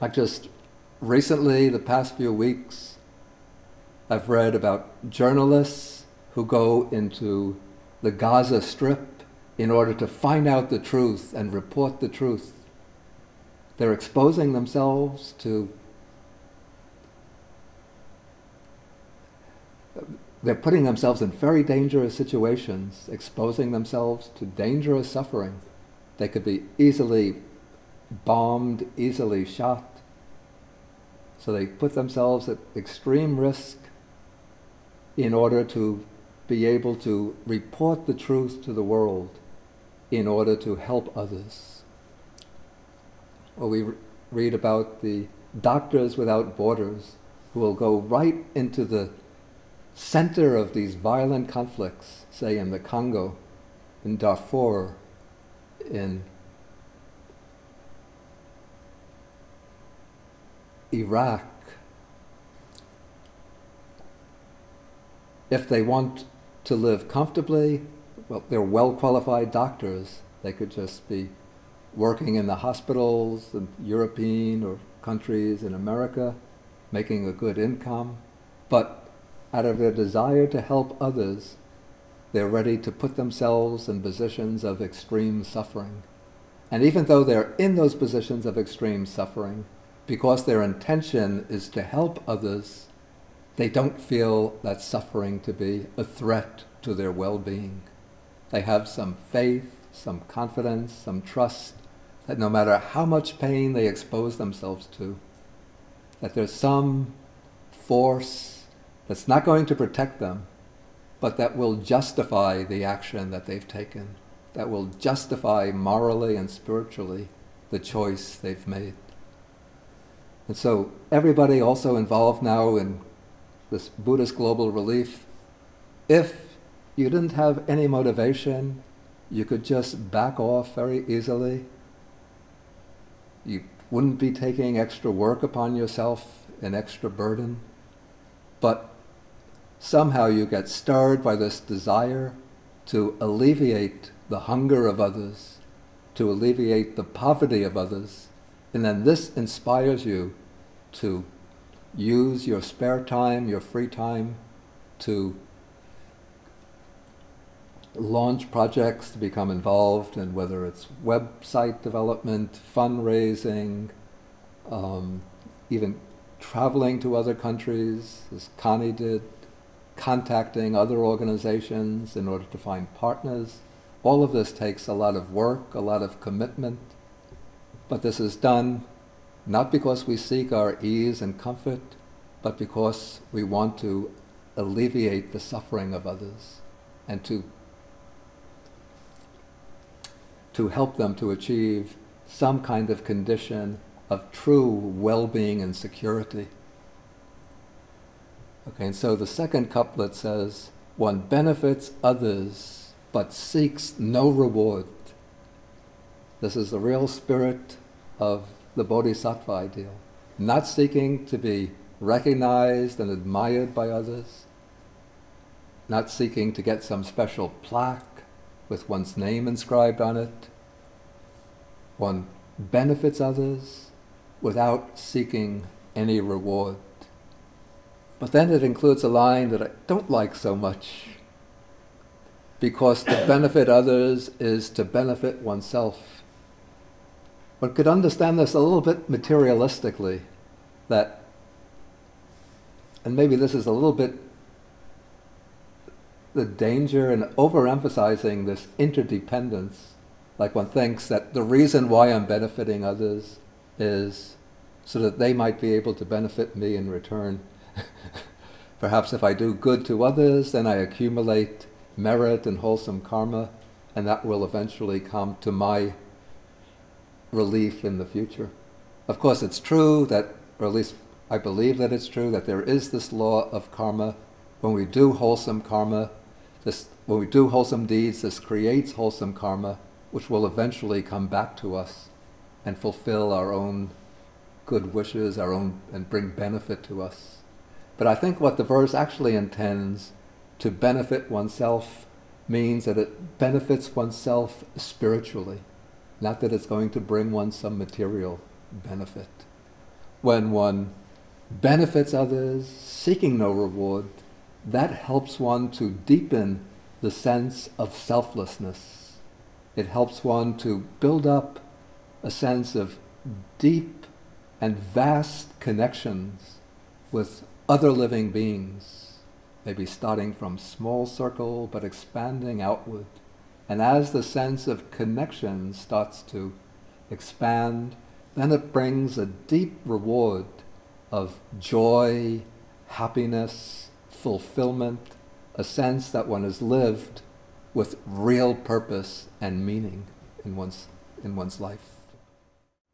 I just recently, the past few weeks, I've read about journalists who go into the Gaza Strip in order to find out the truth and report the truth. They're exposing themselves to, they're putting themselves in very dangerous situations, exposing themselves to dangerous suffering. They could be easily bombed, easily shot. So they put themselves at extreme risk in order to be able to report the truth to the world, in order to help others. Well, we read about the Doctors Without Borders, who will go right into the center of these violent conflicts, say in the Congo, in Darfur, in Iraq. If they want to live comfortably, well, they're well-qualified doctors. They could just be working in the hospitals in European or countries in America, making a good income. But out of their desire to help others, they're ready to put themselves in positions of extreme suffering. And even though they're in those positions of extreme suffering, because their intention is to help others, they don't feel that suffering to be a threat to their well-being. They have some faith, some confidence, some trust that no matter how much pain they expose themselves to, that there's some force that's not going to protect them, but that will justify the action that they've taken, that will justify morally and spiritually the choice they've made. And so everybody also involved now in this Buddhist global relief, if you didn't have any motivation, you could just back off very easily. You wouldn't be taking extra work upon yourself, an extra burden. But somehow you get stirred by this desire to alleviate the hunger of others, to alleviate the poverty of others. And then this inspires you to use your spare time, your free time, to launch projects, to become involved in whether it's website development, fundraising, even traveling to other countries, as Connie did, contacting other organizations in order to find partners. All of this takes a lot of work, a lot of commitment, but this is done not because we seek our ease and comfort, but because we want to alleviate the suffering of others and to help them to achieve some kind of condition of true well-being and security. Okay, and so the second couplet says, one benefits others but seeks no reward. This is the real spirit of the Bodhisattva ideal. Not seeking to be recognized and admired by others, not seeking to get some special plaque with one's name inscribed on it. One benefits others without seeking any reward. But then it includes a line that I don't like so much, because to benefit others is to benefit oneself. One could understand this a little bit materialistically, that, and maybe this is a little bit the danger in overemphasizing this interdependence. Like one thinks that the reason why I'm benefiting others is so that they might be able to benefit me in return. Perhaps if I do good to others, then I accumulate merit and wholesome karma, and that will eventually come to my relief in the future. Of course, it's true that, or at least I believe that it's true, that there is this law of karma. When we do wholesome karma, when we do wholesome deeds, this creates wholesome karma, which will eventually come back to us and fulfill our own good wishes, and bring benefit to us. But I think what the verse actually intends, to benefit oneself, means that it benefits oneself spiritually, not that it's going to bring one some material benefit. when one benefits others, seeking no reward, that helps one to deepen the sense of selflessness. It helps one to build up a sense of deep and vast connections with other living beings, maybe starting from small circle but expanding outward. And as the sense of connection starts to expand, then it brings a deep reward of joy, happiness, fulfillment, a sense that one has lived with real purpose and meaning in one's life.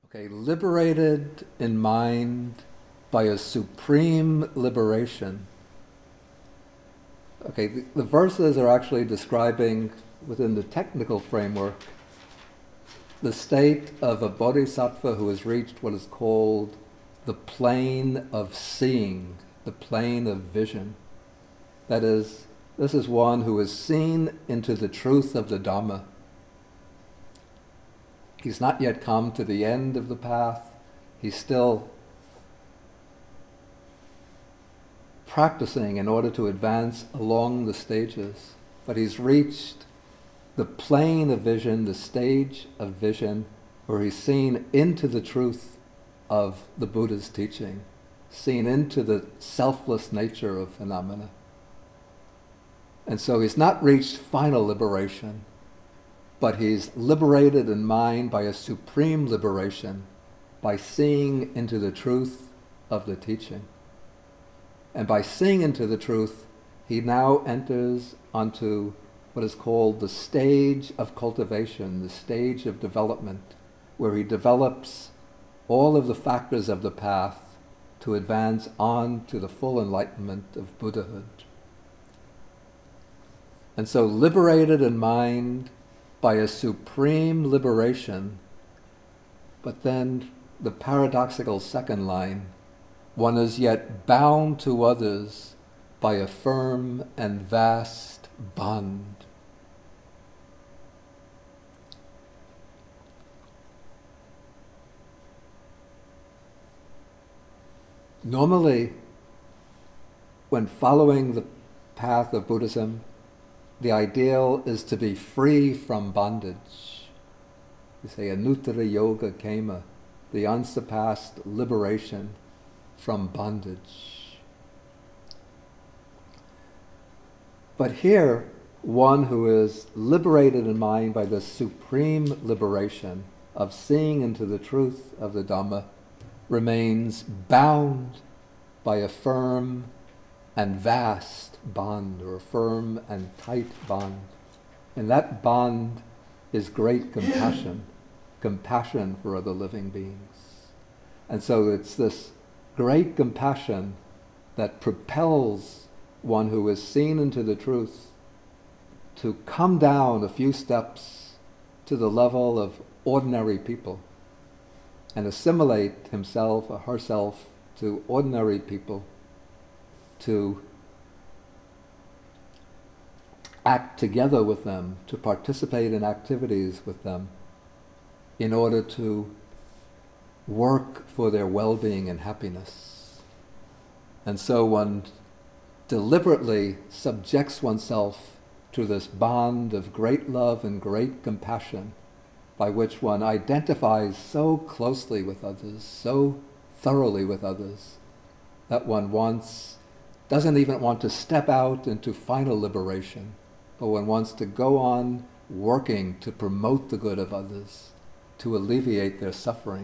Okay, liberated in mind by a supreme liberation. Okay, the verses are actually describing, within the technical framework, the state of a bodhisattva who has reached what is called the plane of seeing, the plane of vision. That is, this is one who has seen into the truth of the Dhamma. He's not yet come to the end of the path. He's still practicing in order to advance along the stages. But he's reached the plane of vision, the stage of vision, where he's seen into the truth of the Buddha's teaching, seen into the selfless nature of phenomena. And so he's not reached final liberation, but he's liberated in mind by a supreme liberation, by seeing into the truth of the teaching. And by seeing into the truth, he now enters onto what is called the stage of cultivation, the stage of development, where he develops all of the factors of the path to advance on to the full enlightenment of Buddhahood. And so, liberated in mind by a supreme liberation, but then the paradoxical second line, one is yet bound to others by a firm and vast bond. Normally, when following the path of Buddhism, the ideal is to be free from bondage. We say anuttara yoga kema, the unsurpassed liberation from bondage. But here, one who is liberated in mind by the supreme liberation of seeing into the truth of the Dhamma remains bound by a firm and vast bond, or a firm and tight bond. And that bond is great compassion, compassion for other living beings. And so it's this great compassion that propels one who is seen into the truth to come down a few steps to the level of ordinary people and assimilate himself or herself to ordinary people, to act together with them, to participate in activities with them, in order to work for their well-being and happiness. And so one deliberately subjects oneself to this bond of great love and great compassion, by which one identifies so closely with others, so thoroughly with others, that one doesn't even want to step out into final liberation, but one wants to go on working to promote the good of others, to alleviate their suffering.